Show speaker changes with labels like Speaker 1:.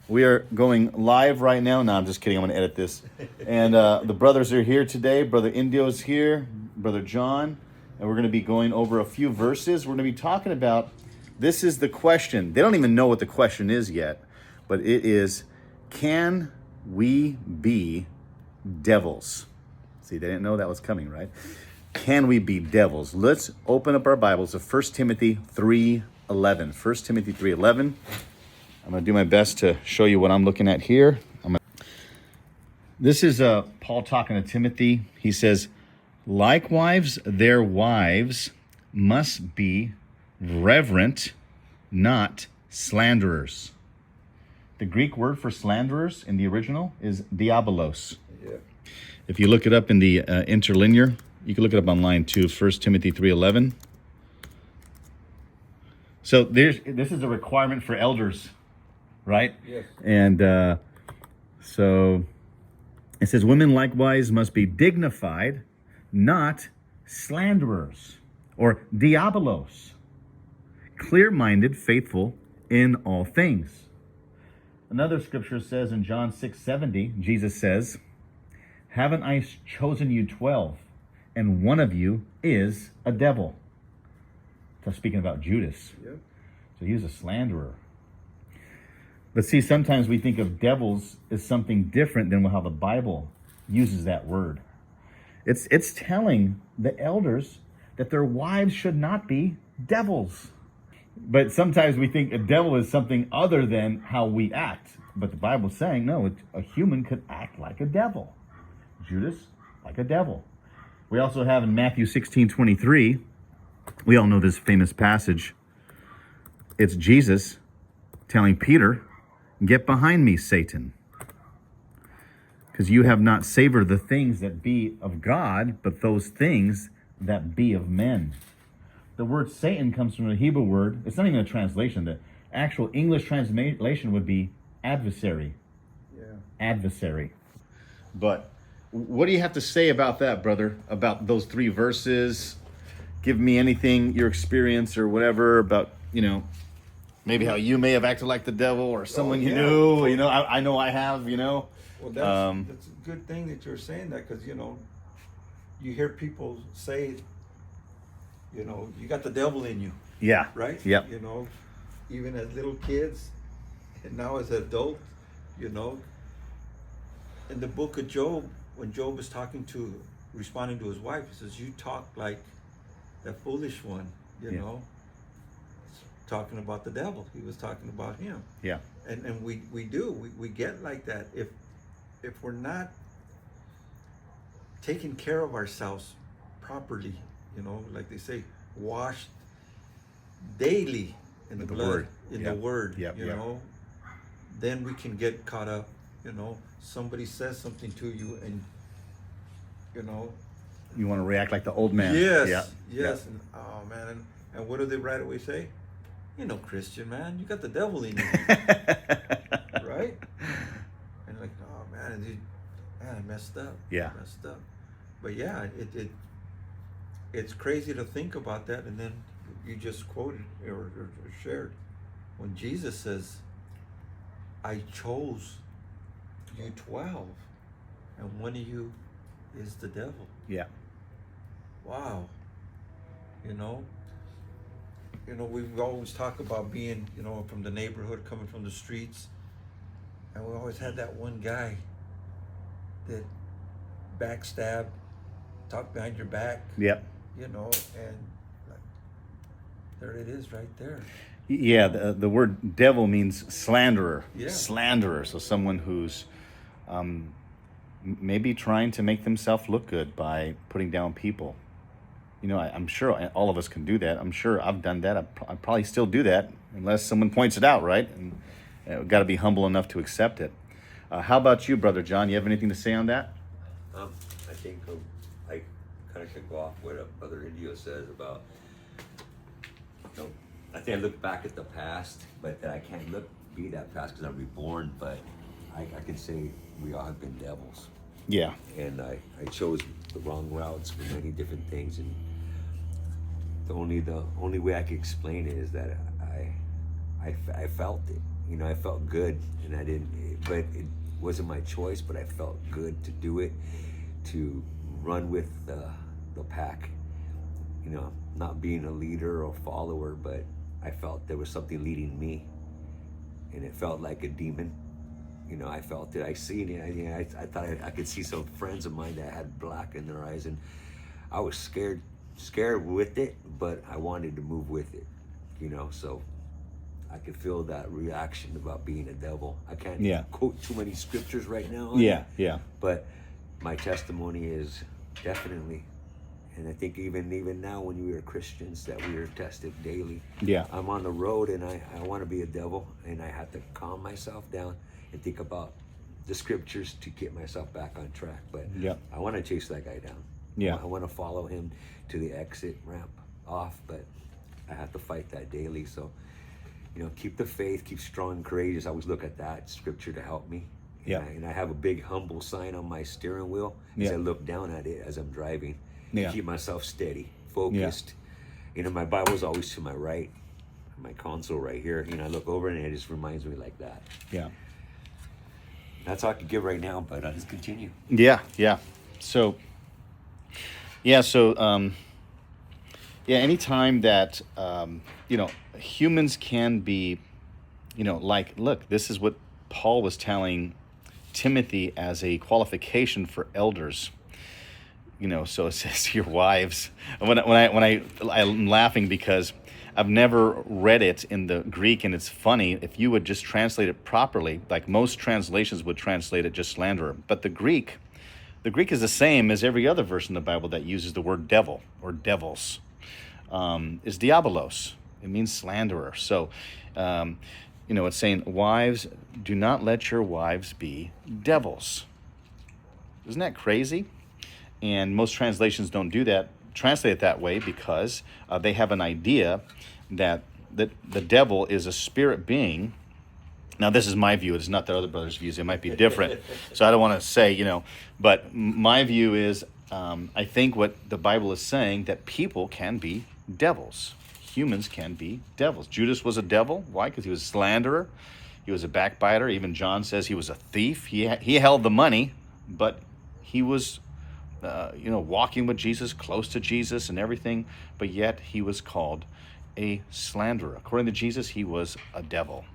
Speaker 1: We are going live right now. No, I'm just kidding. I'm going to edit this. And the brothers are here today. Brother Indio's here, Brother John. And we're going to be going over a few verses. We're going to be talking about, this is the question. They don't even know what the question is yet. But it is, can we be devils? See, they didn't know that was coming, right? Can we be devils? Let's open up our Bibles to 1 Timothy 3:11. 1 Timothy 3:11. I'm going to do my best to show you what I'm looking at here. This is Paul talking to Timothy. He says, likewise, their wives must be reverent, not slanderers. The Greek word for slanderers in the original is diabolos.
Speaker 2: Yeah.
Speaker 1: If you look it up in the interlinear, you can look it up online too, 1 Timothy 3:11. So this is a requirement for elders, right?
Speaker 2: Yes.
Speaker 1: And so it says, women likewise must be dignified, not slanderers, or diabolos, clear-minded, faithful in all things. Another scripture says in John 6:70, Jesus says, haven't I chosen you 12, and one of you is a devil? So speaking about Judas.
Speaker 2: Yep.
Speaker 1: So he was a slanderer. But see, sometimes we think of devils as something different than how the Bible uses that word. It's telling the elders that their wives should not be devils. But sometimes we think a devil is something other than how we act. But the Bible's saying, no, a human could act like a devil. Judas, like a devil. We also have in Matthew 16:23, we all know this famous passage. It's Jesus telling Peter, get behind me, Satan. Because you have not savored the things that be of God, but those things that be of men. The word Satan comes from a Hebrew word. It's not even a translation. The actual English translation would be adversary.
Speaker 2: Yeah.
Speaker 1: Adversary. But what do you have to say about that, brother? About those three verses? Give me anything, your experience or whatever about, maybe how you may have acted like the devil or someone you knew. I know I have,
Speaker 2: Well, that's a good thing that you're saying that, because, you hear people say, you got the devil in you,
Speaker 1: Yeah.
Speaker 2: right?
Speaker 1: Yep.
Speaker 2: Even as little kids and now as adults, in the book of Job, when Job is responding to his wife, he says, you talk like the foolish one, talking about the devil. He was talking about him.
Speaker 1: Yeah.
Speaker 2: And we get like that if we're not taking care of ourselves properly, like they say, washed daily in the blood,
Speaker 1: word.
Speaker 2: in
Speaker 1: Yep.
Speaker 2: the word,
Speaker 1: Yep.
Speaker 2: then we can get caught up, somebody says something to you and,
Speaker 1: You want to react like the old man.
Speaker 2: yes,
Speaker 1: Yeah.
Speaker 2: yes, and oh man, and what do they right away say? Christian, man, you got the devil in you, right? And like, oh man, I messed up.
Speaker 1: Yeah.
Speaker 2: I messed up. But yeah, it's crazy to think about that. And then you just quoted or shared when Jesus says, I chose you 12, and one of you is the devil.
Speaker 1: Yeah.
Speaker 2: Wow. We always talk about being, from the neighborhood, coming from the streets. And we always had that one guy that backstabbed, talked behind your back,
Speaker 1: Yep.
Speaker 2: and like, there it is right there.
Speaker 1: Yeah, the word devil means slanderer.
Speaker 2: Yeah.
Speaker 1: Slanderer. So someone who's maybe trying to make themselves look good by putting down people. I'm sure all of us can do that. I'm sure I've done that. I probably still do that unless someone points it out, right? And we've got to be humble enough to accept it. How about you, Brother John? You have anything to say on that?
Speaker 3: I think I kind of could go off what Brother Indio says about, I think I look back at the past, but that I can't be that past because I'm reborn, but I can say we all have been devils.
Speaker 1: Yeah.
Speaker 3: And I chose the wrong routes for many different things, and the only way I can explain it is that I felt it, You know, I felt good, and I didn't. But it wasn't my choice. But I felt good to do it, to run with the pack. You know, not being a leader or follower, but I felt there was something leading me, and it felt like a demon. You know, I felt it. I seen it. I thought I could see some friends of mine that had black in their eyes, and I was scared with it, but I wanted to move with it. You know, so I could feel that reaction about being a devil. I can't
Speaker 1: Yeah.
Speaker 3: quote too many scriptures right now.
Speaker 1: Yeah, yeah.
Speaker 3: But my testimony is definitely, and I think even now when we are Christians, that we are tested daily.
Speaker 1: Yeah.
Speaker 3: I'm on the road, and I want to be a devil, and I have to calm myself down and think about the scriptures to get myself back on track. But
Speaker 1: Yeah.
Speaker 3: I want to chase that guy down.
Speaker 1: Yeah.
Speaker 3: I want to follow him to the exit ramp off, but I have to fight that daily. So, you know, keep the faith, keep strong and courageous. I always look at that scripture to help me.
Speaker 1: Yeah.
Speaker 3: And I have a big humble sign on my steering wheel as
Speaker 1: Yeah.
Speaker 3: I look down at it as I'm driving.
Speaker 1: Yeah.
Speaker 3: To keep myself steady, focused. You know, my Bible's always to my right, my console right here. You know, I look over and it just reminds me like that.
Speaker 1: Yeah.
Speaker 3: That's all I could give right now, but I'll just continue.
Speaker 1: Yeah, yeah. So, anytime that, humans can be, like, look, this is what Paul was telling Timothy as a qualification for elders. So it says your wives. And I'm laughing because I've never read it in the Greek, and it's funny. If you would just translate it properly, like most translations would translate it just slanderer, but the Greek is the same as every other verse in the Bible that uses the word devil or devils. Is diabolos. It means slanderer. So, it's saying, wives, do not let your wives be devils. Isn't that crazy? And most translations don't translate it that way because they have an idea that the devil is a spirit being. Now, this is my view. It's not the other brothers' views. It might be different. So I don't want to say, but my view is I think what the Bible is saying, that people can be devils. Humans can be devils. Judas was a devil. Why? Because he was a slanderer. He was a backbiter. Even John says he was a thief. He held the money, but he was walking with Jesus, close to Jesus and everything, but yet he was called a slanderer. According to Jesus, he was a devil.